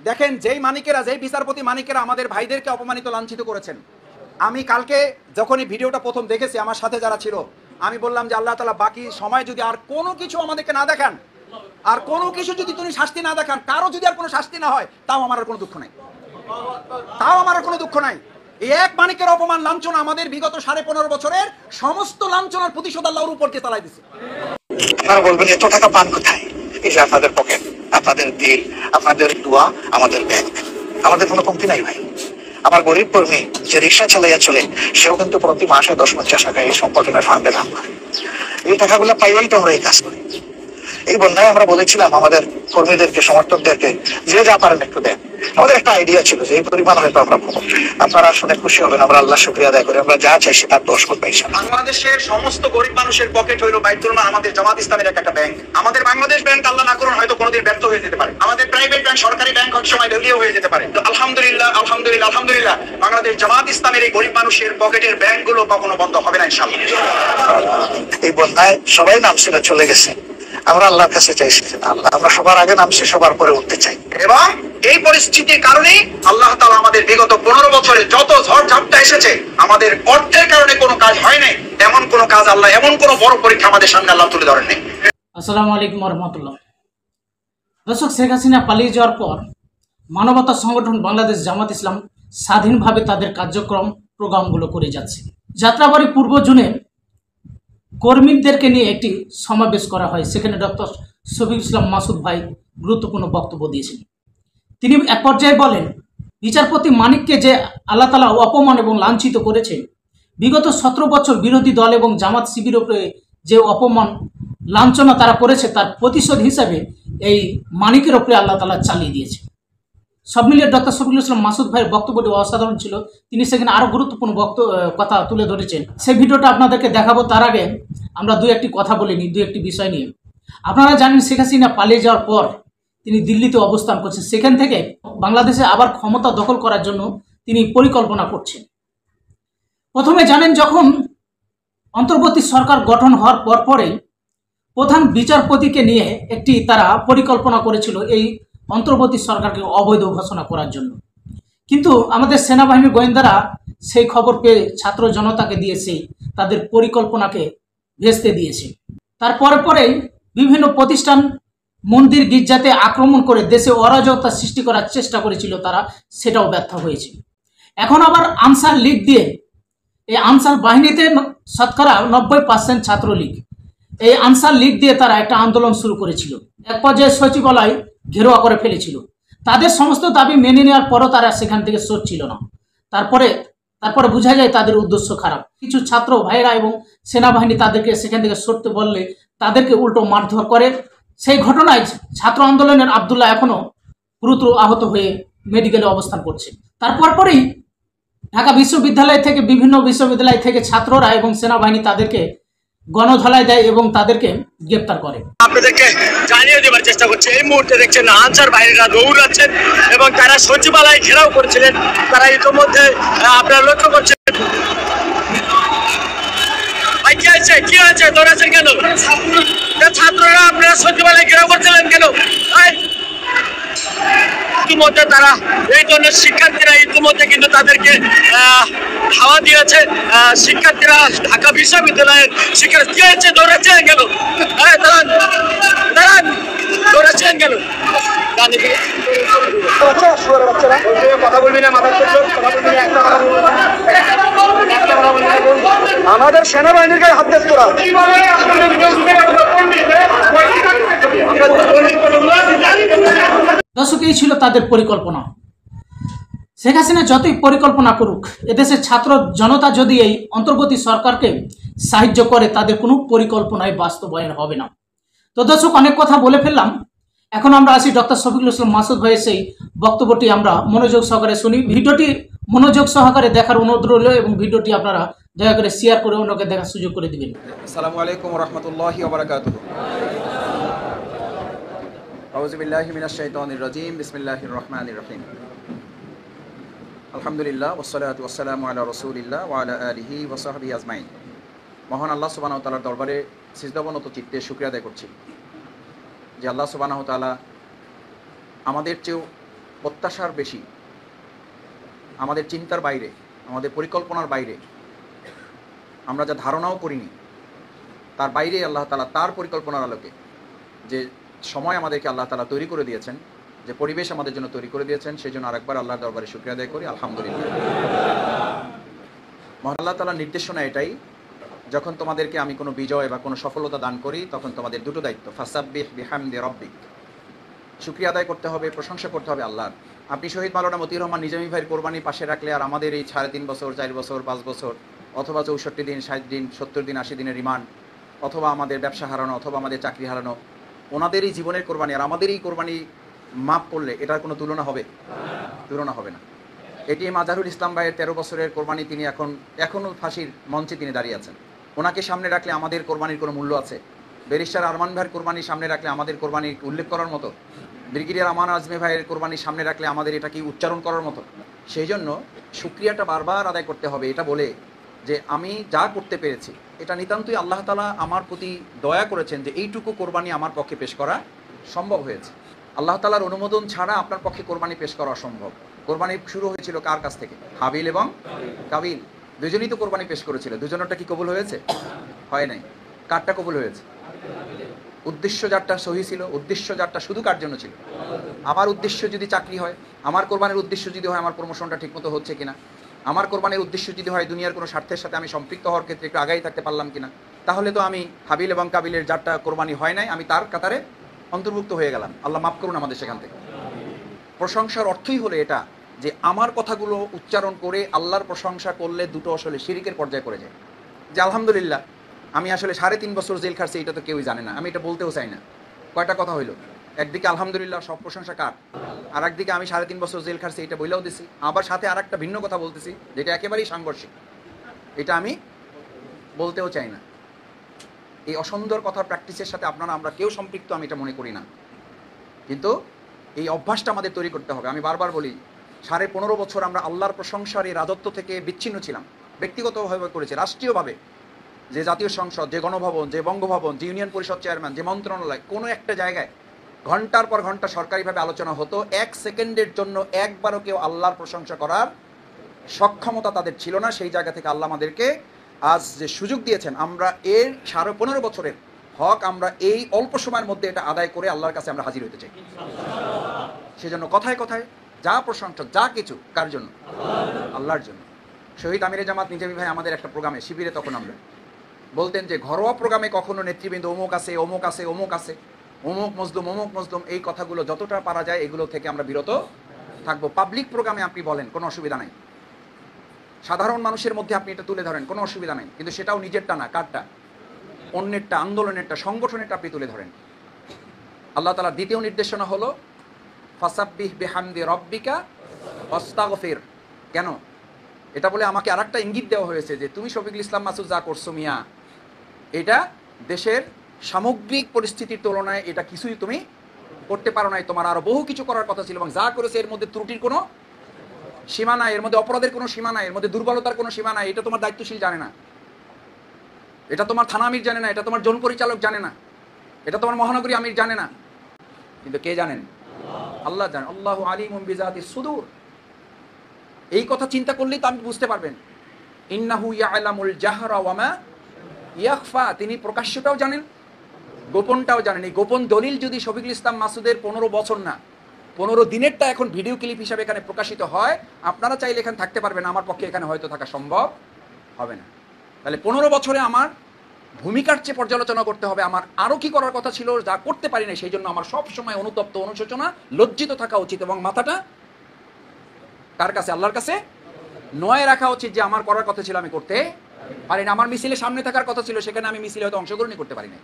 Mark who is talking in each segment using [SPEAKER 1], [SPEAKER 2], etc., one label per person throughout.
[SPEAKER 1] দেখেন, যেই মানিকেরা, যেই বিচারপতি মানিকেরা আমাদের ভাইদেরকে অপমানিত লাঞ্ছিত করেছেন, আমি কালকে যখনই ভিডিওটা প্রথম দেখেছি, আমার সাথে যারা ছিল, আমি বললাম যে আল্লাহ তাআলা বাকি সময় যদি আর কোনো কিছু আমাদেরকে না দেখান, আর কোনো কিছু যদি তুমি শাস্তি না দেখান, কারো যদি আর কোনো শাস্তি না হয়, তাও আমার আর কোনো দুঃখ নাই, তাও আমার আর কোনো দুঃখ নাই। এই এক মানিকের অপমান লাঞ্ছনা আমাদের বিগত 15.5 বছরের সমস্ত লাঞ্ছনার প্রতিশোধ আল্লাহর উপরকে চালাই দিছে।
[SPEAKER 2] আপনারা বলবেন এত টাকা পান কোথায়? এই যে আপনাদের পকেট, আপনাদের দিল, আপনাদের দোয়া, আমাদের ব্যাংক, আমাদের কোনো কমতি নাই ভাই। আমার গরিব কর্মী যে রিক্সা চালাইয়া চলে, সেও কিন্তু প্রতি মাসে 10-50 টাকা এই সংগঠনের ফান্ডে দাম করে। এই টাকাগুলো পাইলেই তো আমরা এই কাজ করি। এই বন্যায় আমরা বলেছিলাম আমাদের কর্মীদেরকে, সমর্থকদেরকে, যে যা পারেন একটু দেন। আমাদের একটা আইডিয়া ছিল যে এই পরিমাণ হয়তো আমরা পাবো। আপনারা শুনে খুশি হবেন, আমরা আল্লাহ শুকরিয়া আদায় করি, আমরা যা চাইছি তার 10 গুণ পাইছি।
[SPEAKER 1] বাংলাদেশের সমস্ত গরিব মানুষের পকেট হইল বাইতুল মাল, আমাদের জামাত ইসলামের একটা ব্যাংক। আমাদের বাংলাদেশ ব্যাংক আল্লাহ না করুন হয়তো কোনোদিন ব্যর্থ হয়ে যেতে পারে, আমাদের প্রাইভেট ব্যাংক, সরকারি ব্যাংক অনেক সময় দেউলিয়া হয়ে যেতে পারে। তো আলহামদুলিল্লাহ, আলহামদুলিল্লাহ, আলহামদুলিল্লাহ, বাংলাদেশ জামাত ইসলামের এই গরিব মানুষের পকেটের ব্যাংকগুলো কখনো বন্ধ হবে না ইনশাআল্লাহ।
[SPEAKER 2] এই বন্যায় সবাই নামছিল, চলে গেছে, আমরা আল্লাহর কাছে চাইছি আল্লাহ, আমরা সবার আগে নামছি, সবার পরে উঠতে চাই।
[SPEAKER 1] এবং এই পরিস্থিতির কারণে আল্লাহ তাআলা আমাদের বিগত 15 বছরে যত ঝড় ঝাপটা এসেছে, আমাদের অর্থের কারণে কোনো কাজ হয় নাই, এমন কোনো কাজ আল্লাহ, এমন কোনো বড় পরীক্ষা আমাদের সামনে আল্লাহ তুলে ধরেন নাই।
[SPEAKER 3] আসসালামু আলাইকুম রহমতুল্লাহ। দর্শক, শেখ হাসিনা পালিয়ে যাওয়ার পর মানবতা সংগঠন বাংলাদেশ জামাত ইসলাম স্বাধীনভাবে তাদের কার্যক্রম প্রোগ্রামগুলো করে যাচ্ছে। যাত্রাবাড়ি পূর্ব জোনে কর্মীদেরকে নিয়ে একটি সমাবেশ করা হয়। সেখানে ডক্টর শফিকুল ইসলাম মাসুদ ভাই গুরুত্বপূর্ণ বক্তব্য দিয়েছেন। তিনি এক পর্যায়ে বলেন, বিচারপতি মানিককে যে আল্লাহ তাআলা অপমান এবং লাঞ্ছিত করেছে, বিগত 17 বছর বিরোধী দল এবং জামাত শিবিরের উপরে যে অপমান লাঞ্ছনা তারা করেছে, তার প্রতিশোধ হিসাবে এই মানিকের উপরে আল্লাহ তাআলা চালিয়ে দিয়েছে। সব মিলিয়ে ডক্টর শফিকুল ইসলাম মাসুদ ভাইয়ের বক্তব্যটি অসাধারণ ছিল। তিনি সেখানে আরও গুরুত্বপূর্ণ কথা তুলে ধরেছেন। সেই ভিডিওটা আপনাদেরকে দেখাবো। তার আগে আমরা দু একটি কথা বলে নিই, দু একটি বিষয় নিয়ে। আপনারা জানেন, শেখ হাসিনা পালিয়ে যাওয়ার পর তিনি দিল্লিতে অবস্থান করছেন। সেখান থেকে বাংলাদেশে আবার ক্ষমতা দখল করার জন্য তিনি পরিকল্পনা করছেন। প্রথমে জানেন, যখন অন্তর্বর্তী সরকার গঠন হওয়ার পরেই প্রধান বিচারপতিকে নিয়ে একটি তারা পরিকল্পনা করেছিল এই অন্তর্বর্তী সরকারকে অবৈধ ঘোষণা করার জন্য। কিন্তু আমাদের সেনাবাহিনীর গোয়েন্দারা সেই খবর পেয়ে ছাত্র জনতাকে দিয়েছে, তাদের পরিকল্পনাকে ভেস্তে দিয়েছে। তারপরে পরেই বিভিন্ন প্রতিষ্ঠান, মন্দির, গির্জাতে আক্রমণ করে দেশে অরাজকতা সৃষ্টি করার চেষ্টা করেছিল তারা, সেটাও ব্যর্থ হয়েছে। এখন আবার আনসার লীগ দিয়ে, এই আনসার বাহিনীতে শতকরা 90% ছাত্রলীগ, এই আনসার লীগ দিয়ে তারা একটা আন্দোলন শুরু করেছিল। এক পর্যায়ে সচিবালয় ঘেরোয়া করে ফেলেছিল। তাদের সমস্ত দাবি মেনে নেওয়ার পরও তারা সেখান থেকে সরছিল না। তারপরে বোঝা যায় তাদের উদ্দেশ্য খারাপ। কিছু ছাত্র ভাইরা এবং সেনাবাহিনী তাদেরকে সেখান থেকে সরতে বললে তাদেরকে উল্টো মারধর করে। সেই ঘটনায় ছাত্র আন্দোলনের আব্দুল্লাহ এখনো গুরুতর আহত হয়ে মেডিকেলে অবস্থান করছে। পরেই ঢাকা বিশ্ববিদ্যালয় থেকে, বিভিন্ন বিশ্ববিদ্যালয় থেকে ছাত্ররা এবং সেনাবাহিনী তাদেরকে গণধলাই দেয় এবং তাদেরকে গ্রেপ্তার করে।
[SPEAKER 4] আপনাদেরকে জানিয়ে দেওয়ার চেষ্টা করছে, এই মুহূর্তে দেখছেন আনসার বাহিনীরা দৌড়াচ্ছেন এবং তারা সচিবালয় ঘেরাও করেছিলেন। তারা ইতিমধ্যে আপনারা লক্ষ্য করছেন। কি হয়েছে দৌড়াচ্ছেন কেন? ছাত্ররা আপনারা সচিবালয় ঘেরাও করছিলেন কেন? ইতিমধ্যে তারা এই ধরনের শিক্ষার্থীরা ইতিমধ্যে কিন্তু তাদেরকে হাওয়া দিয়েছে। শিক্ষার্থীরা ঢাকা বিশ্ববিদ্যালয়ের শিক্ষার্থী কি হয়েছে দৌড়াচ্ছেন কেন? দাঁড়ান, দৌড়াচ্ছেন কেন?
[SPEAKER 2] আমাদের সেনাবাহিনীর গায়ে হাত দিস তোরা।
[SPEAKER 3] দর্শক, এই ছিল তাদের পরিকল্পনা। শেখ হাসিনা যতই পরিকল্পনা করুক, এদেশের ছাত্র জনতা যদি এই অন্তর্বর্তী সরকারকে সাহায্য করে, তাদের কোনো পরিকল্পনায় বাস্তবায়ন হবে না। তো দর্শক, অনেক কথা বলে ফেললাম। এখন আমরা আসি ডক্টর শফিকুল ইসলাম মাসুদ ভাইয়ের সেই বক্তব্যটি আমরা মনোযোগ সহকারে শুনি। ভিডিওটি মনোযোগ সহকারে দেখার অনুরোধ রইল এবং ভিডিওটি আপনারা দয়া করে শেয়ার করে অন্যকে দেখার সুযোগ করে দিবেন।
[SPEAKER 1] আসসালামু আলাইকুম রহমতুল্লাহি ওয়া বারাকাতুহু। আউযু বিল্লাহি মিনাশ শাইতানির রাজীম। বিসমিল্লাহির রহমানির রহিম। আলহামদুলিল্লাহ ওয়াসসালাতু ওয়াসসালামু আলা রাসূলিল্লাহ ওয়া আলা আলিহি ওয়া সাহবিহি আজমাইন। মহান আল্লাহ সুবহানাহু ওয়া তাআলার দরবারে সিজদাবনত চিত্তে শুকরিয়া আদায় করছি যে আল্লাহ সুবহানাহু ওয়া তাআলা আমাদের চেয়েও প্রত্যাশার বেশি, আমাদের চিন্তার বাইরে, আমাদের পরিকল্পনার বাইরে, আমরা যা ধারণাও করিনি তার বাইরে আল্লাহ তাআলা তার পরিকল্পনার আলোকে যে সময় আমাদেরকে আল্লাহ তাআলা তৈরি করে দিয়েছেন, যে পরিবেশ আমাদের জন্য তৈরি করে দিয়েছেন, সেই জন্য আরেকবার আল্লাহর দরবারে শুকরিয়া আদায় করি, আলহামদুলিল্লাহ। মহান আল্লাহ তাআলার নির্দেশনা এটাই, যখন তোমাদেরকে আমি কোনো বিজয় বা কোনো সফলতা দান করি তখন তোমাদের দুটো দায়িত্ব, ফাসাব্বিহ বিহামদি রাব্বিক, শুকরিয়া আদায় করতে হবে, প্রশংসা করতে হবে আল্লাহর। আপনি শহীদ মাওলানা মতিউর রহমান নিজামী ভাইয়ের কোরবানি পাশে রাখলে আর আমাদের এই 3.5 বছর, 4 বছর, 5 বছর, অথবা 64 দিন, 60 দিন, 70 দিন, 80 দিনের রিমান্ড, অথবা আমাদের ব্যবসা হারানো, অথবা আমাদের চাকরি হারানো, ওনাদের এই জীবনের কোরবানি আর আমাদের এই কোরবানি মাপ করলে এটার কোনো তুলনা হবে? তুলনা হবে না। এটি মাজারুল ইসলাম ভাইয়ের 13 বছরের কোরবানি, তিনি এখনও ফাঁসির মঞ্চে তিনি দাঁড়িয়ে আছেন। ওনাকে সামনে রাখলে আমাদের কোরবানির কোনো মূল্য আছে? ব্যারিস্টার আরমান ভাইয়ের কোরবানি সামনে রাখলে আমাদের কোরবানি উল্লেখ করার মতো? ব্রিগেডিয়ার আমান আজমি ভাইয়ের কোরবানি সামনে রাখলে আমাদের এটা কি উচ্চারণ করার মতো? সেই জন্য শুকরিয়াটা বারবার আদায় করতে হবে, এটা বলে যে আমি যা করতে পেরেছি এটা নিতান্তই আল্লাহ তাআলা আমার প্রতি দয়া করেছেন যে এইটুকু কোরবানি আমার পক্ষে পেশ করা সম্ভব হয়েছে। আল্লাহ তাআলার অনুমোদন ছাড়া আপনার পক্ষে কোরবানি পেশ করা অসম্ভব। কোরবানি শুরু হয়েছিল কার কাছ থেকে? হাবিল এবং কাবিল, দুজনেই তো কোরবানি পেশ করেছিল। দুজনেরটা কি কবুল হয়েছে? হয় নাই। কারটা কবুল হয়েছে? উদ্দেশ্য যারটা সহি ছিল, উদ্দেশ্য যারটা শুধু কার জন্য ছিল? আমার উদ্দেশ্য যদি চাকরি হয়, আমার কোরবানির উদ্দেশ্য যদি হয় আমার প্রমোশনটা ঠিকমতো হচ্ছে কিনা, আমার কোরবানির উদ্দেশ্য যদি হয় দুনিয়ার কোনো স্বার্থের সাথে আমি সম্পৃক্ত হওয়ার ক্ষেত্রে একটু আগাই থাকতে পারলাম কিনা, তাহলে তো আমি হাবিল এবং কাবিলের যারটা কোরবানি হয় নাই আমি তার কাতারে অন্তর্ভুক্ত হয়ে গেলাম। আল্লাহ মাফ করুন আমাদের সেখান থেকে। প্রশংসার অর্থই হলো এটা যে আমার কথাগুলো উচ্চারণ করে আল্লাহর প্রশংসা করলে দুটো আসলে শিরিকের পর্যায়ে করে যায়। যে আলহামদুলিল্লাহ আমি আসলে 3.5 বছর জেল খাটছি, এটা তো কেউই জানে না, আমি এটা বলতেও চাই না। কয়টা কথা হইলো? একদিকে আলহামদুলিল্লাহ সব প্রশংসা কার, আর একদিকে আমি 3.5 বছর জেল খাটছি এটা বইলেও দিছি, আবার সাথে আর একটা ভিন্ন কথা বলতেছি যেটা একেবারেই সাংঘর্ষিক, এটা আমি বলতেও চাই না। এই অসুন্দর কথার প্র্যাকটিসের সাথে আমরা কেউ সম্পৃক্ত আমি এটা মনে করি না, কিন্তু এই অভ্যাসটা আমাদের তৈরি করতে হবে। আমি বারবার বলি 15.5 বছর আমরা আল্লাহর প্রশংসার এই রাজত্ব থেকে বিচ্ছিন্ন ছিলাম, ব্যক্তিগতভাবে করেছি, রাষ্ট্রীয়ভাবে যে জাতীয় সংসদ, যে গণভবন, যে বঙ্গভবন, যে ইউনিয়ন পরিষদ চেয়ারম্যান, যে মন্ত্রণালয়, কোনো একটা জায়গায় ঘন্টার পর ঘন্টা সরকারিভাবে আলোচনা হতো, 1 সেকেন্ডের জন্য একবারও কেউ আল্লাহর প্রশংসা করার সক্ষমতা তাদের ছিল না। সেই জায়গা থেকে আল্লাহ আমাদেরকে আজ যে সুযোগ দিয়েছেন, আমরা এর 15.5 বছরের হক আমরা এই অল্প সময়ের মধ্যে এটা আদায় করে আল্লাহর কাছে আমরা হাজির হতে চাই। সেজন্য কথায় কথায় যা প্রশংসা, যা কিছু কার জন্য? আল্লাহর জন্য। শহীদ আমিরে জামাত নিজামী ভাই আমাদের একটা প্রোগ্রামে, শিবিরে তখন আমরা বলতেন যে ঘরোয়া প্রোগ্রামে কখনো নেতৃবৃন্দ অমুক আছে, অমুক আছে, অমুক আছে, অমুক মজলুম, অমুক মজলুম, এই কথাগুলো যতটা পারা যায় এগুলো থেকে আমরা বিরত থাকবো। পাবলিক প্রোগ্রামে আপনি বলেন, কোনো অসুবিধা নাই, সাধারণ মানুষের মধ্যে আপনি এটা তুলে ধরেন, কোনো অসুবিধা নাই, কিন্তু সেটাও নিজেরটা না, কারটা? অন্যেরটা, আন্দোলনেরটা, সংগঠনেরটা আপনি তুলে ধরেন। আল্লাহ তাআলার দ্বিতীয় নির্দেশনা হলো ফাসাব্বিহ বিহামদি রাব্বিকা ওয়াস্তাগফির। কেন? এটা বলে আমাকে আরেকটা ইঙ্গিত দেওয়া হয়েছে যে তুমি শফিকুল ইসলাম মাসুদ যা করছো মিয়া, এটা দেশের সামগ্রিক পরিস্থিতির তুলনায় এটা কিছুই তুমি করতে পারো নাই, তোমার আরো বহু কিছু করার কথা ছিল, এবং যা করেছে এর মধ্যে ত্রুটির কোনো সীমা নাই, এর মধ্যে অপরাধের কোনো সীমা নাই, এর মধ্যে দুর্বলতার কোনো সীমা নাই। এটা তোমার দায়িত্বশীল জানে না, এটা তোমার থানা আমির জানে না, এটা তোমার জন পরিচালক জানে না, এটা তোমার মহানগরী আমির জানে না, কিন্তু কে জানেন? আল্লাহ জানেন। আল্লাহু আলিমুম বিযাতিস সুদূর। এই কথা চিন্তা করলেই তো আপনি বুঝতে পারবেন ইন্নাহু ইয়ালামুল জাহরা ওয়া মা ইয়াখফা, তিনি প্রকাশ্যটাও জানেন, গোপনটাও জানেন। এই গোপন দলিল যদি শফিকুল ইসলাম মাসুদের 15 বছর না 15 দিনেরটা এখন ভিডিও ক্লিপ হিসাবে এখানে প্রকাশিত হয়, আপনারা চাইলে এখানে থাকতে পারবেন, আমার পক্ষে এখানে হয়তো থাকা সম্ভব হবে না। তাহলে 15 বছরে আমার ভূমিকার চেয়ে পর্যালোচনা করতে হবে, আমার আরও কি করার কথা ছিল যা করতে পারি না, সেই জন্য আমার সবসময় অনুতপ্ত, অনুশোচনা, লজ্জিত থাকা উচিত, এবং মাথাটা কার কাছে? আল্লাহর কাছে নয় রাখা উচিত যে আমার করার কথা ছিল আমি করতে পারি না। আমার মিছিলে সামনে থাকার কথা ছিল, সেখানে আমি মিছিলে হয়তো অংশগ্রহণই করতে পারি না।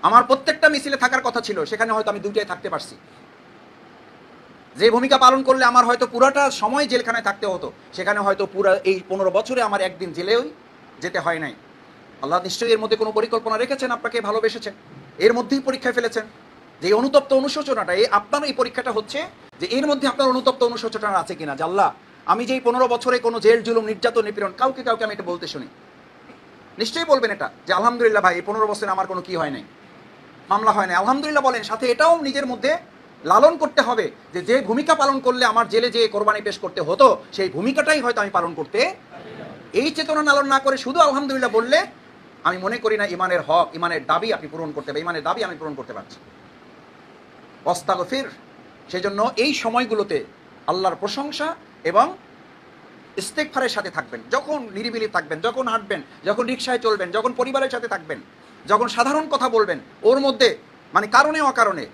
[SPEAKER 1] আমার প্রত্যেকটা মিছিলে থাকার কথা ছিল, সেখানে হয়তো আমি দুইটাই থাকতে পারছি। যে ভূমিকা পালন করলে আমার হয়তো পুরাটা সময় জেলখানায় থাকতে হতো, সেখানে হয়তো পুরা এই 15 বছরে আমার একদিন জেলেও যেতে হয় নাই। আল্লাহ নিশ্চয়ই এর মধ্যে কোনো পরিকল্পনা রেখেছেন, আপনাকে ভালোবেসেছেন, এর মধ্যেই পরীক্ষায় ফেলেছেন। যে অনুতপ্ত অনুশোচনাটা, এই আপনার এই পরীক্ষাটা হচ্ছে যে এর মধ্যে আপনার অনুতপ্ত অনুশোচনা আছে কিনা, যে আল্লাহ আমি যে এই 15 বছরে কোনো জেল জুলুম নির্যাতন নিপীড়ন কাউকে আমি এটা বলতে শুনি, নিশ্চয়ই বলবেন এটা যে আলহামদুলিল্লাহ ভাই এই 15 বছরে আমার কোনো কি হয় নাই, মামলা হয় নাই, আলহামদুলিল্লাহ বলেন, সাথে এটাও নিজের মধ্যে লালন করতে হবে, যে ভূমিকা পালন করলে আমার জেলে যে কোরবানি পেশ করতে হতো সেই ভূমিকাটাই হয়তো আমি পালন করতে, এই চেতনা লালন না করে শুধু আলহামদুলিল্লাহ বললে আমি মনে করি না ইমানের হক, ইমানের দাবি আপনি পূরণ করতে পারবেন, ইমানের দাবি আমি পূরণ করতে পারছি। ওয়াস্তাগফির। সেজন্য এই সময়গুলোতে আল্লাহর প্রশংসা এবং ইস্তেগফারের সাথে থাকবেন, যখন নিরিবিলি থাকবেন, যখন হাঁটবেন, যখন রিকশায় চলবেন, যখন পরিবারের সাথে থাকবেন, যখন সাধারণ কথা বলবেন, ওর মধ্যে মানে কারণে অকারণে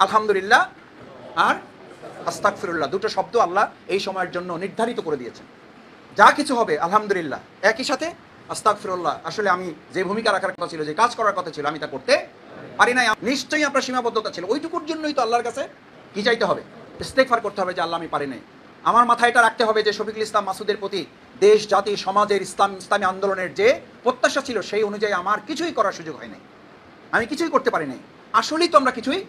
[SPEAKER 1] আলহামদুলিল্লাহ আর আস্তাগফিরুল্লাহ দুটো শব্দ আল্লাহ এই সময়ের জন্য নির্ধারিত করে দিয়েছেন। যা কিছু হবে আলহামদুলিল্লাহ, একই সাথে আস্তাগফিরুল্লাহ। আসলে আমি যে ভূমিকা রাখার কথা ছিল, যে কাজ করার কথা ছিল, আমি তা করতে পারি নাই। নিশ্চয়ই আপনার সীমাবদ্ধতা ছিল, ওইটুকুর জন্যই তো আল্লাহর কাছে কি চাইতে হবে, ইস্তেগফার করতে হবে যে আল্লাহ আমি পারি নাই। আমার মাথায় এটা রাখতে হবে যে শফিকুল ইসলাম মাসুদের প্রতি দেশ, জাতি, সমাজের ইসলামী আন্দোলনের যে প্রত্যাশা ছিল সেই অনুযায়ী আমার কিছুই করার সুযোগ হয় নাই, আমি কিছুই করতে পারি নাই। আসলেই তো আমরা কিছুই,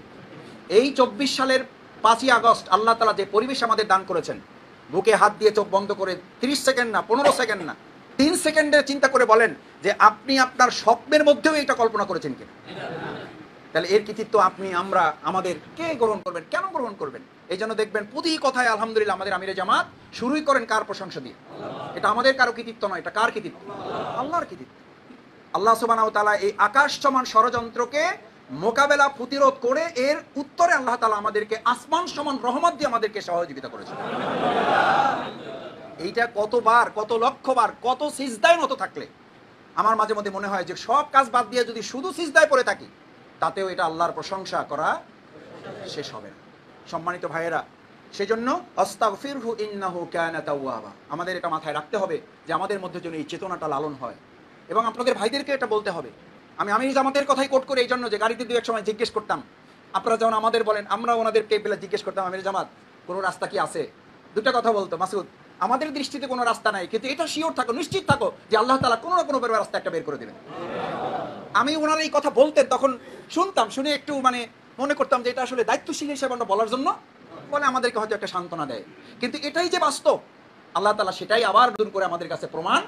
[SPEAKER 1] এই 24 সালের 5ই আগস্ট আল্লাহ তাআলা যে পরিবেশ আমাদের দান করেছেন, বুকে হাত দিয়ে চোখ বন্ধ করে 30 সেকেন্ড না, 15 সেকেন্ড না, 3 সেকেন্ডের চিন্তা করে বলেন যে আপনি আপনার স্বপ্নের মধ্যেও এটা কল্পনা করেছেন কিনা? তাহলে এর কৃতিত্ব আপনি, আমরা, আমাদের কে গ্রহণ করবেন, কেন গ্রহণ করবেন? এই জন্য দেখবেন প্রতি কথায় আলহামদুলিল্লাহ আমাদের আমিরে জামাত শুরুই করেন কার প্রশংসা দিয়ে। এটা আমাদের কারো কৃতিত্ব নয়, এটা কার কৃতিত্ব? আল্লাহর কৃতিত্ব। আল্লাহ সুবহানাহু ওয়া তাআলা এই আকাশ সমান ষড়যন্ত্রকে মোকাবেলা প্রতিরোধ করে এর উত্তরে আল্লাহ তাআলা আমাদেরকে আসমান সমান রহমত দিয়ে আমাদেরকে সহযোগিতা করেছেন। এইটা কতবার, কত লক্ষবার, কত সিজদায় নত থাকলে আমার মাঝে মধ্যে মনে হয় যে সব কাজ বাদ দিয়ে যদি শুধু সিজদায় পড়ে থাকি তাতেও এটা আল্লাহর প্রশংসা করা শেষ হবে না। সম্মানিত ভাইয়েরা, সেজন্য আস্তাগফিরহু ইন্নাহু কানা তাওয়াবা, আমাদের এটা মাথায় রাখতে হবে যে আমাদের মধ্যে যেন এই চেতনাটা লালন হয়। এবং আপনাদের ভাইদেরকে এটা বলতে হবে। আমি আমির জামাতের কথাই কোট করে এই জন্য যে গাড়িতে দু এক সময় জিজ্ঞেস করতাম, আপনারা যেমন আমাদের বলেন, আমরা ওনাদেরকে বেলা জিজ্ঞেস করতাম আমির জামাত কোনো রাস্তা কি আছে? দুটা কথা বলতো, মাসুদ আমাদের দৃষ্টিতে কোনো রাস্তা নাই, কিন্তু এটা শিওর থাকো, নিশ্চিত থাকো যে আল্লাহ তাআলা কোনো না কোনো রাস্তা একটা বের করে দেবেন। আমি ওনারা এই কথা বলতেন, তখন শুনতাম, শুনে একটু মানে মনে করতাম যে এটা আসলে দায়িত্বশীল হিসেবে আমরা বলার জন্য বলে, আমাদেরকে হয়তো একটা সান্ত্বনা দেয়। কিন্তু এটাই যে বাস্তব, আল্লাহ তাআলা সেটাই আবার নতুন করে আমাদের কাছে প্রমাণ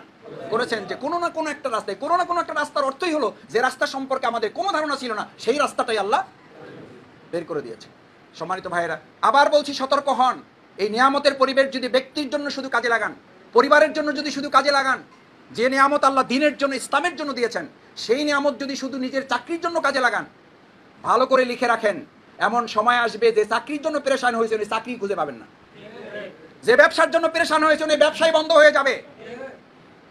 [SPEAKER 1] করেছেন যে কোনো না কোনো একটা রাস্তায়, কোনো না কোনো একটা রাস্তার অর্থই হলো যে রাস্তা সম্পর্কে আমাদের কোনো ধারণা ছিল না, সেই রাস্তাটাই আল্লাহ বের করে দিয়েছে। সম্মানিত ভাইয়েরা, আবার বলছি, সতর্ক হন। এই নিয়ামতের পরিবেশ যদি ব্যক্তির জন্য শুধু কাজে লাগান, পরিবারের জন্য যদি শুধু কাজে লাগান, যে নিয়ামত আল্লাহ দ্বীনের জন্য, ইসলামের জন্য দিয়েছেন, সেই নিয়ামত যদি শুধু নিজের চাকরির জন্য কাজে লাগান, ভালো করে লিখে রাখেন, এমন সময় আসবে যে চাকরির জন্য পেরেশান হয়েছে উনি চাকরি খুঁজে পাবেন না, যে ব্যবসার জন্য পেরেশান হয়েছে উনি ব্যবসায় বন্ধ হয়ে যাবে,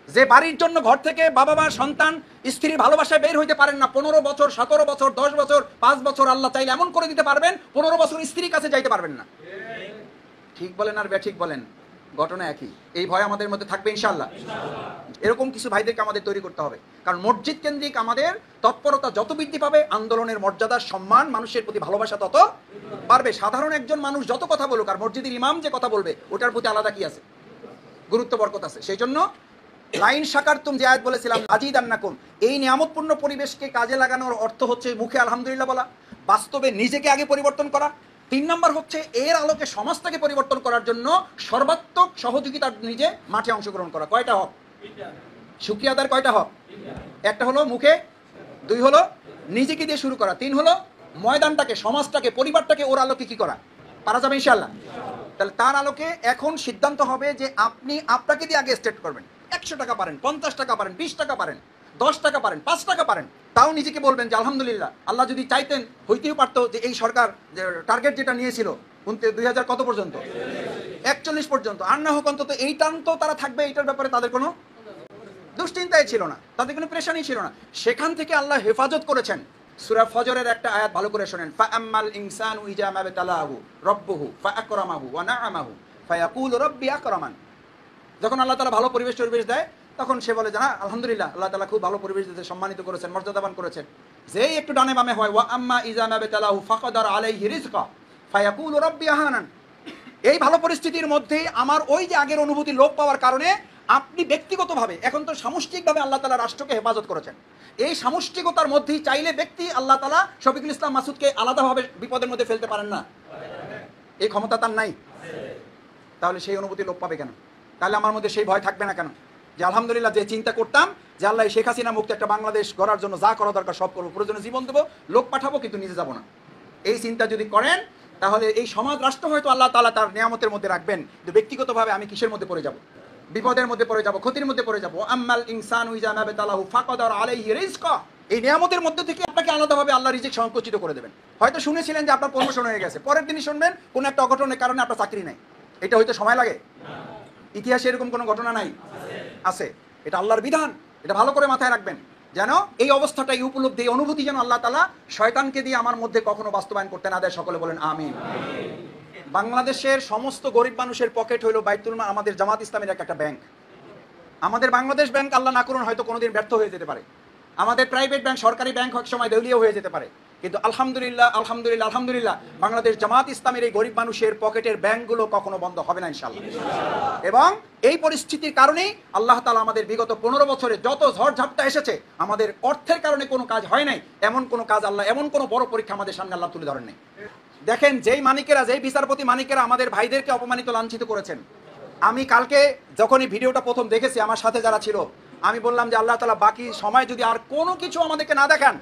[SPEAKER 1] যে বাড়ির জন্য ঘর থেকে বাবা মা, সন্তান, স্ত্রীর ভালোবাসায় বের হইতে পারেন না, 15 বছর, 17 বছর, 10 বছর, 5 বছর আল্লাহ চাইলে এমন করে দিতে পারবেন 15 বছর স্ত্রীর কাছে যাইতে পারবেন না। ঠিক বলেন আর ঠিক বলেন, ঘটনা একই। এই ভয় আমাদের মধ্যে থাকবে ইনশাআল্লাহ। এরকম কিছু ভাইদেরকে আমাদের তৈরি করতে হবে, কারণ মসজিদ কেন্দ্রিক আমাদের তৎপরতা যত বৃদ্ধি পাবে, আন্দোলনের মর্যাদা, সম্মান, মানুষের প্রতি ভালোবাসা তত বাড়বে। সাধারণ একজন মানুষ যত কথা বলুক, আর মসজিদের ইমাম যে কথা বলবে ওটার প্রতি আলাদা কি আছে, গুরুত্ব বরকত আছে। সেই জন্য লাইন শাকারতুম যে আয়াত বলেছিলাম আজিদান্নাকুম, এই নিয়ামতপূর্ণ পরিবেশকে কাজে লাগানোর অর্থ হচ্ছে মুখে আলহামদুলিল্লাহ বলা, বাস্তবে নিজেকে আগে পরিবর্তন করা। 3 নম্বর হচ্ছে এর আলোকে সমাজটাকে পরিবর্তন করার জন্য সর্বাত্মক সহযোগিতার নিজে মাঠে অংশগ্রহণ করা। কয়টা হক? শুকরিয়া আদার কয়টা হক? একটা হলো মুখে, 2 হলো নিজেকে দিয়ে শুরু করা, 3 হলো ময়দানটাকে, সমাজটাকে, পরিবারটাকে ওর আলোকে কি করা, পারা যাবে ইনশাআল্লাহ। তাহলে তার আলোকে এখন সিদ্ধান্ত হবে যে আপনি আপনাকে দিয়ে আগে স্টেট করবেন। 100 টাকা পারেন, 50 টাকা পারেন, 20 টাকা পারেন, 10 টাকা পারেন, 5 টাকা পারেন, তাও নিজেকে বলবেন যে আলহামদুলিল্লাহ, আল্লাহ যদি চাইতেন হইতেও পারতো যে এই সরকার টার্গেট যেটা নিয়েছিল 2000 কত পর্যন্ত, 41 পর্যন্ত, আর না হোক অন্তত এই টার্ম তো তারা থাকবে, এইটার ব্যাপারে তাদের কোনো দুশ্চিন্তাই ছিল না, তাদের কোনো প্রেশানই ছিল না। সেখান থেকে আল্লাহ হেফাজত করেছেন। সূরা ফজরের একটা আয়াত ভালো করে শোনেন, ফাআম্মাল ইনসানু ইজা মাবতালাহু রাব্বুহু ফাআকরামাহু ওয়া নাআমাহু ফায়াকুলু রাব্বি আকরামান। যখন আল্লাহ তাআলা ভালো পরিবেশ দেয়, তখন সে বলে যে না আলহামদুলিল্লাহ, আল্লাহ তাআলা খুব ভালো পরিবেশ দিতে সম্মানিত করেছেন, মর্যাদাবান করেছেন। যেই একটু ডানে বামে হয়, ওয়া আম্মা ইজা মাবতালাহু ফাকাদার আলাইহি রিজকা ফায়াকুলু রাব্বি আহানান। এই ভালো পরিস্থিতির মধ্যেই আমার ওই যে আগের অনুভূতি লোপ পাওয়ার কারণে আপনি ব্যক্তিগতভাবে, এখন তো সামষ্টিকভাবে আল্লাহ তাআলা রাষ্ট্রকে হেফাজত করেছেন, এই সামষ্টিকতার মধ্যেই চাইলে ব্যক্তি আল্লাহ তাআলা শফিকুল ইসলাম মাসুদকে আলাদাভাবে বিপদের মধ্যে ফেলতে পারেন না, এই ক্ষমতা তার নাই। তাহলে সেই অনুভূতি লোপ পাবে কেন? তাহলে আমার মধ্যে সেই ভয় থাকবে না কেন যে আলহামদুলিল্লাহ, যে চিন্তা করতাম যে আল্লাহ শেখ হাসিনা মুক্ত একটা বাংলাদেশ গড়ার জন্য যা করা দরকার সব করবো, প্রয়োজনে জীবন দেবো, লোক পাঠাবো, কিন্তু নিজে যাব না, এই চিন্তা যদি করেন তাহলে এই সমাজ রাষ্ট্র হয়তো আল্লাহ তাআলা তার নিয়ামতের মধ্যে রাখবেন, কিন্তু ব্যক্তিগতভাবে আমি কিসের মধ্যে পড়ে যাব? বিপদের মধ্যে পড়ে যাব, ক্ষতির মধ্যে পড়ে যাব। আম্মাল ইনসানু ইযা মাবতালাহু ফাকাদার আলাইহি রিজকা, এই নিয়ামতের মধ্যে থেকে আপনাকে আলাদাভাবে আল্লাহ রিজিক সংকুচিত করে দেবেন। হয়তো শুনেছিলেন যে আপনার প্রমোশন হয়ে গেছে, পরের দিনই শুনবেন কোন একটা অঘটনের কারণে আপনার চাকরি নাই। এটা হয়তো সময় লাগে? ইতিহাসে এরকম কোনো ঘটনা নাই? আছে। এটা আল্লাহর বিধান, এটা ভালো করে মাথায় রাখবেন, যেন এই অবস্থাটা, এই উপলব্ধি, এই অনুভূতি যেন আল্লাহ তাআলা শয়তানকে দিয়ে আমার মধ্যে কখনো বাস্তবায়ন করতে না দেয়। সকলে বলেন আমিন। বাংলাদেশের সমস্ত গরিব মানুষের পকেট হইল বাইতুল মাল, আমাদের জামাত ইসলামের একটা ব্যাংক। আমাদের বাংলাদেশ ব্যাংক আল্লাহ না করুন হয়তো কোনোদিন ব্যর্থ হয়ে যেতে পারে। আমাদের প্রাইভেট ব্যাংক, সরকারি ব্যাংক এক সময় দেউলিয়া হয়ে যেতে পারে, কিন্তু আলহামদুলিল্লাহ আলহামদুলিল্লাহ আলহামদুলিল্লাহ বাংলাদেশ জামাত ইসলামের এই গরিব মানুষের পকেটের ব্যাংকগুলো কখনো বন্ধ হবে না ইনশাআল্লাহ। এবং এই পরিস্থিতির কারণেই আল্লাহ তাআলা আমাদের বিগত 15 বছরে যত ঝড়ঝাপটা এসেছে, আমাদের অর্থের কারণে কোনো কাজ হয় নাই, এমন কোনো কাজ আল্লাহ, এমন কোনো বড় পরীক্ষা আমাদের সামনে আল্লাহ তুলে ধরেন নাই। দেখেন, যেই মানিকেরা, যেই বিচারপতি মানিকেরা আমাদের ভাইদেরকে অপমানিত লাঞ্ছিত করেছেন, আমি কালকে যখন এই ভিডিওটা প্রথম দেখেছি, আমার সাথে যারা ছিল, আমি বললাম যে আল্লাহ তাআলা বাকি সময় যদি আর কোনো কিছু আমাদেরকে না দেখান,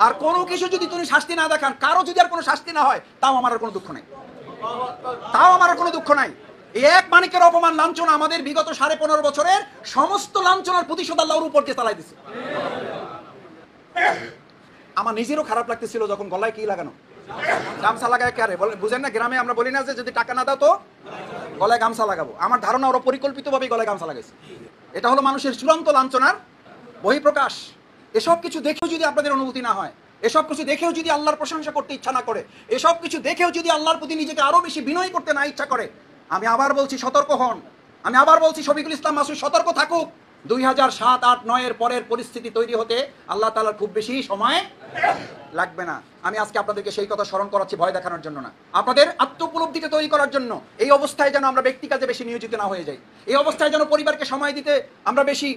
[SPEAKER 1] আর কোনো কিছু যদি তুমি শাস্তি না দেখান, কারো যদি আর কোনো শাস্তি না হয়, তাও আমার আর কোনো দুঃখ নাই, তাও আমার আর কোনো দুঃখ নাই। এই এক মানিকের অপমান, লাঞ্ছনা আমাদের বিগত 15.5 বছরের সমস্ত লাঞ্ছনার প্রতিশোধ আল্লাহর উপর দিয়ে চালাই দিছে। আমার নিজেরও খারাপ লাগতেছিল যখন গলায় কি লাগানো, গামছা লাগায় কারে বলে বুঝেন না? গ্রামে আমরা বলি না যে যদি টাকা না দাও তো গলায় গামছা লাগাবো। আমার ধারণা ওরা পরিকল্পিতভাবে গলায় গামছা লাগাইছে। এটা হলো মানুষের চূড়ান্ত লাঞ্ছনার বহিঃপ্রকাশ। এসব কিছু দেখেও যদি আপনাদের অনুভূতি না হয়, এসব কিছু দেখেও যদি আল্লাহর প্রশংসা করতে ইচ্ছা না করে, এসব কিছু দেখেও যদি আল্লাহর প্রতি নিজেকে আরো বেশি বিনয় করতে না ইচ্ছা করে, আমি আবার বলছি সতর্ক হন। আমি আবার বলছি শফিকুল ইসলাম মাসুদ সতর্ক থাকুক। 2007, 8, 9 এর পরের পরিস্থিতি তৈরি হতে আল্লাহ তাআলার খুব বেশি সময় লাগবে না। আমি আজকে আপনাদেরকে সেই কথা স্মরণ করাচ্ছি, ভয় দেখানোর জন্য না, আপনাদের আত্মোপলব্ধিকে তৈরি করার জন্য। এই অবস্থায় যেন আমরা ব্যক্তি কাজে বেশি নিয়োজিত না হয়ে যাই, এই অবস্থায় যেন পরিবারকে সময় দিতে আমরা বেশি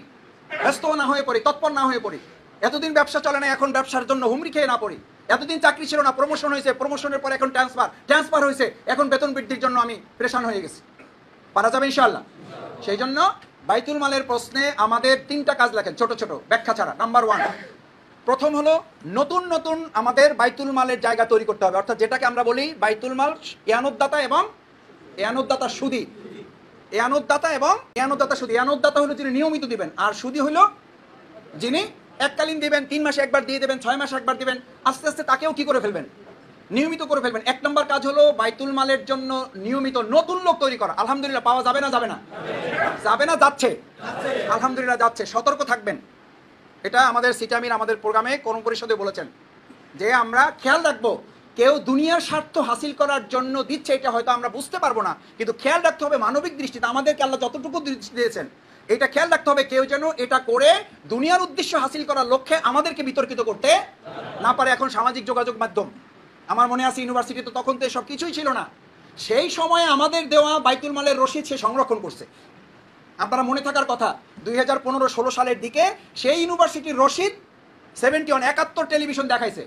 [SPEAKER 1] ব্যস্ত না হয়ে পড়ি, তৎপর না হয়ে পড়ি। এতদিন ব্যবসা চলে না, এখন ব্যবসার জন্য হুমড়ি খেয়ে না পড়ি। এতদিন চাকরি ছিল না, প্রমোশন হয়েছে, প্রমোশনের পর এখন ট্রান্সফার হয়েছে, এখন বেতন বৃদ্ধির জন্য আমি পেরেশান হয়ে গেছি। পারা যাবে ইনশাআল্লাহ। সেই জন্য বাইতুল মালের প্রশ্নে আমাদের 3টা কাজ লেখেন, ছোট ছোট ব্যাখ্যা ছাড়া। নাম্বার 1, প্রথম হলো নতুন নতুন আমাদের বাইতুল মালের জায়গা তৈরি করতে হবে, অর্থাৎ যেটাকে আমরা বলি বাইতুল মাল ইয়ানুদ্দাতা এবং ইয়ানুদ্দাতা সুদি। ইয়ানুদ্দাতা এবং ইয়ানুদ্দাতা সুদি। ইয়ানুদ্দাতা হলো যিনি নিয়মিত দিবেন, আর সুদি হলো যিনি এককালীন দিবেন, 3 মাসে একবার দিয়ে দেবেন, 6 মাসে একবার দিবেন। আস্তে আস্তে তাকেও কি করে ফেলবেন? নিয়মিত করে ফেলবেন। 1 নম্বর কাজ হলো বাইতুল মালের জন্য নিয়মিত নতুন লোক তৈরি করা। আলহামদুলিল্লাহ পাওয়া যাবে না? যাবে না? যাবে না? যাচ্ছে, আলহামদুলিল্লাহ যাচ্ছে। সতর্ক থাকবেন। এটা আমাদের সিটামির আমাদের প্রোগ্রামে কোন পরিষদে বলেছেন যে আমরা খেয়াল রাখবো, কেউ দুনিয়ার স্বার্থ হাসিল করার জন্য দিচ্ছে, এটা হয়তো আমরা বুঝতে পারবো না, কিন্তু খেয়াল রাখতে হবে মানবিক দৃষ্টিতে আমাদেরকে আল্লাহ যতটুকু দৃষ্টি দিয়েছেন, এটা খেয়াল রাখতে হবে কেউ যেন এটা করে দুনিয়ার উদ্দেশ্য হাসিল করার লক্ষ্যে আমাদেরকে বিতর্কিত করতে না পারে। এখন সামাজিক যোগাযোগ মাধ্যম, আমার মনে আছে ইউনিভার্সিটিতে তখন তো সব কিছুই ছিল না, সেই সময়ে আমাদের দেওয়া বাইতুল মালের রসিদ সে সংরক্ষণ করছে। আপনারা মনে থাকার কথা 2015-16 সালের দিকে সেই ইউনিভার্সিটির রসিদ 71 টেলিভিশন দেখাইছে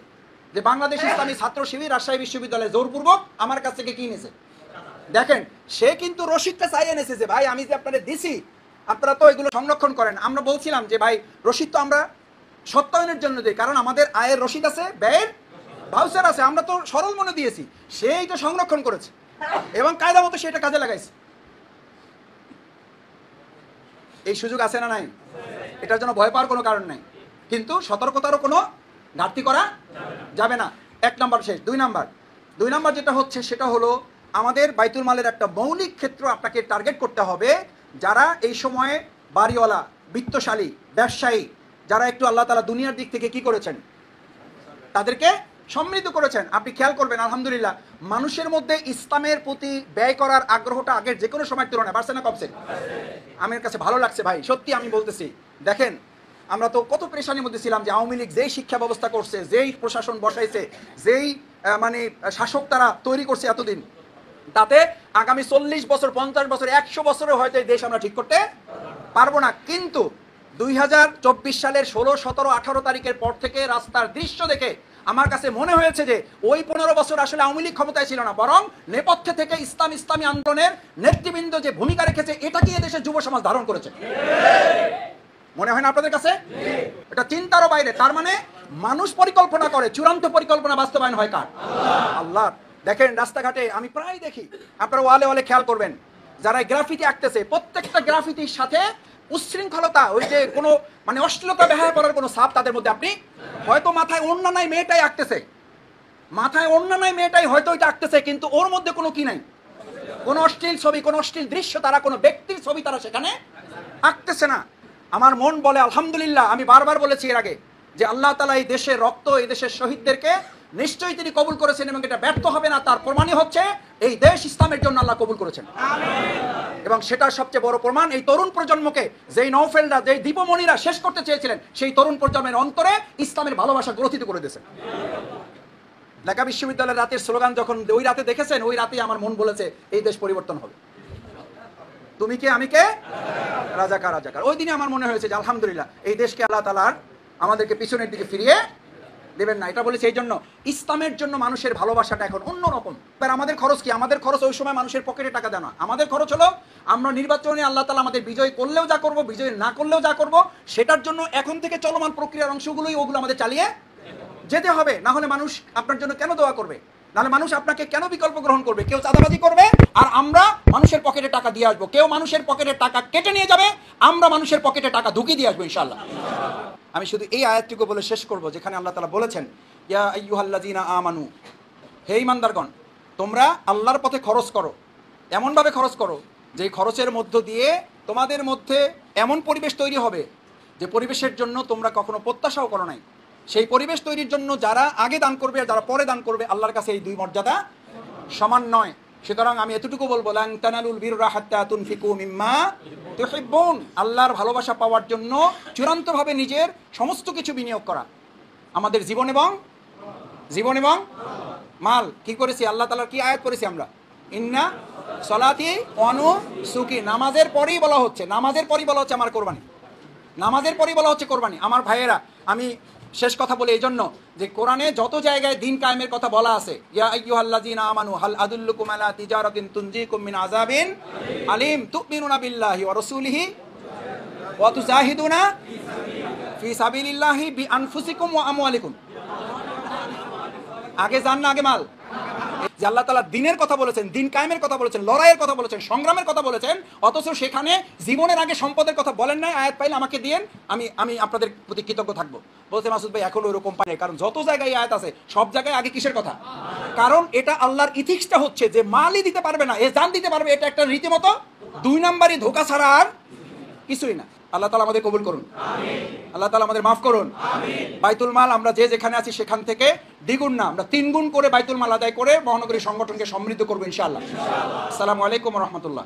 [SPEAKER 1] যে বাংলাদেশ ইসলামী ছাত্র শিবির রাজশাহী বিশ্ববিদ্যালয়ে জোরপূর্বক আমার কাছ থেকে কিনেছে। দেখেন, সে কিন্তু রসিদটা চাই এনেছে যে ভাই আমি যে আপনাদের দিছি, আপনারা তো এগুলো সংরক্ষণ করেন। আমরা বলছিলাম যে ভাই রসিদ তো আমরা সত্যায়নের জন্য দিই, কারণ আমাদের আয়ের রসিদ আছে, ব্যয়ের ভাউচার আছে, আমরা তো সরল মনে দিয়েছি। সেই তো সংরক্ষণ করেছে এবং কায়দা মতো সেটা কাজে লাগাইছে। এই সুযোগ আছে না নাই? এটার জন্য ভয় পাওয়ার কোনো কারণ নাই, কিন্তু সতর্কতারও কোনো ঘাটতি করা যাবে না। 1 নম্বর শেষ। 2 নম্বর যেটা হচ্ছে সেটা হলো আমাদের বাইতুল মালের একটা মৌলিক ক্ষেত্র আপনাকে টার্গেট করতে হবে, যারা এই সময়ে বাড়িওয়ালা, বিত্তশালী, ব্যবসায়ী, যারা একটু আল্লাহ তাআলা দুনিয়ার দিক থেকে কি করেছেন, তাদেরকে সমৃদ্ধ করেছেন। আপনি খেয়াল করবেন আলহামদুলিল্লাহ মানুষের মধ্যে ইসলামের প্রতি ব্যয় করার আগ্রহটা আগের যে কোনো সময়ের তুলনায় বাড়ছে না কমছে? আমার কাছে ভালো লাগছে ভাই, সত্যি আমি বলতেছি। দেখেন, আমরা তো কত পেরেশানির মধ্যে ছিলাম যে আওয়ামী লীগ যেই শিক্ষা ব্যবস্থা করছে, যেই প্রশাসন বসাইছে, যেই শাসক তারা তৈরি করছে এতদিন, তাতে আগামী 40 বছর, 50 বছর, 100 বছরে হয়তো এই দেশ আমরা ঠিক করতে পারবো না। কিন্তু 2024 সালের 16, 17, 18 তারিখের পর থেকে রাস্তার দৃশ্য দেখে আমার কাছে মনে হয়েছে যে ওই 15 বছর আসলে আওয়ামী লীগ ক্ষমতায় ছিল না, বরং নেপথ্যে থেকে ইসলামী আন্দোলনের নেতৃবৃন্দ যে ভূমিকা রেখেছে, এটা কি এদেশের যুব সমাজ ধারণ করেছে? মনে হয় না আপনাদের কাছে? এটা চিন্তারও বাইরে। তার মানে মানুষ পরিকল্পনা করে, চূড়ান্ত পরিকল্পনা বাস্তবায়ন হয় কার? আল্লাহর। দেখেন রাস্তাঘাটে আমি প্রায় দেখি, আপনারা ওয়ালে ওয়ালে খেয়াল করবেন, যারা গ্রাফিতি আঁকতেছে প্রত্যেকটা গ্রাফিতির সাথে উচ্ছৃঙ্খলতা, ওই যে কোনো মানে অশ্লীলতা বেহায়া করার কোনো ছাপ তাদের মধ্যে আপনি হয়তো মাথায় ওড়না নাই মেয়েটাই আঁকতেছে, মাথায় ওড়না নাই মেয়েটাই হয়তো ওইটা আঁকতেছে, কিন্তু ওর মধ্যে কোনো কি নাই, কোনো অশ্লীল ছবি, কোনো অশ্লীল দৃশ্য, তারা কোনো ব্যক্তির ছবি তারা সেখানে আঁকতেছে না। আমার মন বলে আলহামদুলিল্লাহ, আমি বারবার বলেছি এর আগে যে আল্লাহ তাআলা এই দেশের রক্ত, এই দেশের শহীদদেরকে নিশ্চয়ই তিনি কবুল করেছেন এবং এটা ব্যর্থ হবে না, তার প্রমাণই হচ্ছে এই দেশ ইসলামের জন্য আল্লাহ কবুল করেছেন। এবং সেটার সবচেয়ে বড় প্রমাণ এই তরুণ প্রজন্মকে, যেই নওফেলরা, যেই দীপমণিরা শেষ করতে চেয়েছিলেন, সেই তরুণ প্রজন্মের অন্তরে ইসলামের ভালোবাসা গ্রথিত করে দিয়েছেন। ঢাকা বিশ্ববিদ্যালয়ের রাতের স্লোগান যখন ওই রাতে দেখেছেন, ওই রাতেই আমার মন বলেছে এই দেশ পরিবর্তন হবে। তুমি কে আমি কে, রাজাকার রাজাকার। ওই দিনে আমার মনে হয়েছে যে আলহামদুলিল্লাহ এই দেশকে আল্লাহ তাআলা আমাদেরকে পিছনের দিকে ফিরিয়ে দেবেন না। এটা বলেছে এই জন্য ইসলামের জন্য মানুষের ভালোবাসাটা এখন অন্যরকম। এবার আমাদের খরচ কি? আমাদের খরচ ওই সময় মানুষের পকেটে টাকা দেয় না। আমাদের খরচ হলো আমরা নির্বাচনে আল্লাহ তাআলা আমাদের বিজয় করলেও যা করব, বিজয় না করলেও যা করব, সেটার জন্য এখন থেকে চলমান প্রক্রিয়ার অংশগুলোই ওগুলো আমাদের চালিয়ে যেতে হবে। না হলে মানুষ আপনার জন্য কেন দোয়া করবে? নাহলে মানুষ আপনাকে কেন বিকল্প গ্রহণ করবে? কেউ চাঁদাবাজি করবে আর আমরা মানুষের পকেটে টাকা দিয়ে আসবো, কেউ মানুষের পকেটে টাকা কেটে নিয়ে যাবে, আমরা মানুষের পকেটে টাকা ঢুকিয়ে দিয়ে আসবো ইনশাআল্লাহ। আমি শুধু এই আয়াতটুকু বলে শেষ করব, যেখানে আল্লাহ তাআলা বলেছেন ইয়া আইয়ুহাল্লাযীনা আমানু, হে ঈমানদারগণ, তোমরা আল্লাহর পথে খরচ করো, এমনভাবে খরচ করো যে খরচের মধ্য দিয়ে তোমাদের মধ্যে এমন পরিবেশ তৈরি হবে যে পরিবেশের জন্য তোমরা কখনো প্রত্যাশাও করো নাই। সেই পরিবেশ তৈরির জন্য যারা আগে দান করবে আর যারা পরে দান করবে, আল্লাহর কাছে এই দুই মর্যাদা সমান নয়। সুতরাং আমি এতটুকু বলবো, লান তানালুল বিররা হাত্তা তুনফিকু মিম্মা তুহিব্বুন, আল্লাহর ভালোবাসা পাওয়ার জন্য চূড়ান্তভাবে নিজের সমস্ত কিছু বিনিয়োগ করা, আমাদের জীবন এবং মাল। কি করেছি? আল্লাহ তাআলার কি আয়াত করেছি আমরা? ইন্না সলাতি ওয়া নুসুকি, নামাজের পরেই বলা হচ্ছে, নামাজের পরেই বলা হচ্ছে আমার কোরবানি, নামাজের পরেই বলা হচ্ছে কোরবানি। আমার ভাইয়েরা, আমি শেষ কথা বলে এই জন্য যে কোরআনে যত জায়গায় দিন কায়েমের কথা বলা আছে, ইয়া আইয়ুহাল্লাযীনা আমানু হাল আদুল্লুকুম আলা তিজারাতিন তুনজিকুম মিন আযাবিন আলিম তুমিনুনা বিল্লাহি ওয়া রাসূলিহি ওয়া তুজাহিদুনা ফি সাবিলিল্লাহি বিআনফুসিকুম ওয়া আমওয়ালিকুম। আগে জান না আগে মাল। যে আল্লাহ তাআলা দিনের কথা বলেছেন, দিন কায়েমের কথা বলেছেন, লড়াইয়ের কথা বলেছেন, সংগ্রামের কথা বলেছেন, অথচ সেখানে জীবনের আগে সম্পদের কথা বলেন নাই। আয়াত পাইলে আমাকে দিয়েন, আমি আপনাদের প্রতি কৃতজ্ঞ থাকবো। বলতে মাসুদ ভাই এখনো ওরকম পাই, কারণ যত জায়গায় আয়াত আছে সব জায়গায় আগে কিসের কথা? কারণ এটা আল্লাহর ইথিক্সটা হচ্ছে যে মালই দিতে পারবে না, এ জান দিতে পারবে, এটা একটা রীতিমতো 2 নাম্বারই ধোঁকা ছাড়া আর কিছুই না। আল্লাহ তাআলা আমাদের কবুল করুন, আল্লাহ তাআলা আমাদের মাফ করুন। বাইতুল মাল আমরা যে যেখানে আছি সেখান থেকে দ্বিগুণ না, আমরা 3 গুণ করে বাইতুল মাল আদায় করে মহানগরী সংগঠনকে সমৃদ্ধ করবো ইনশাআল্লাহ। আসসালামু আলাইকুম ওয়া রাহমাতুল্লাহ।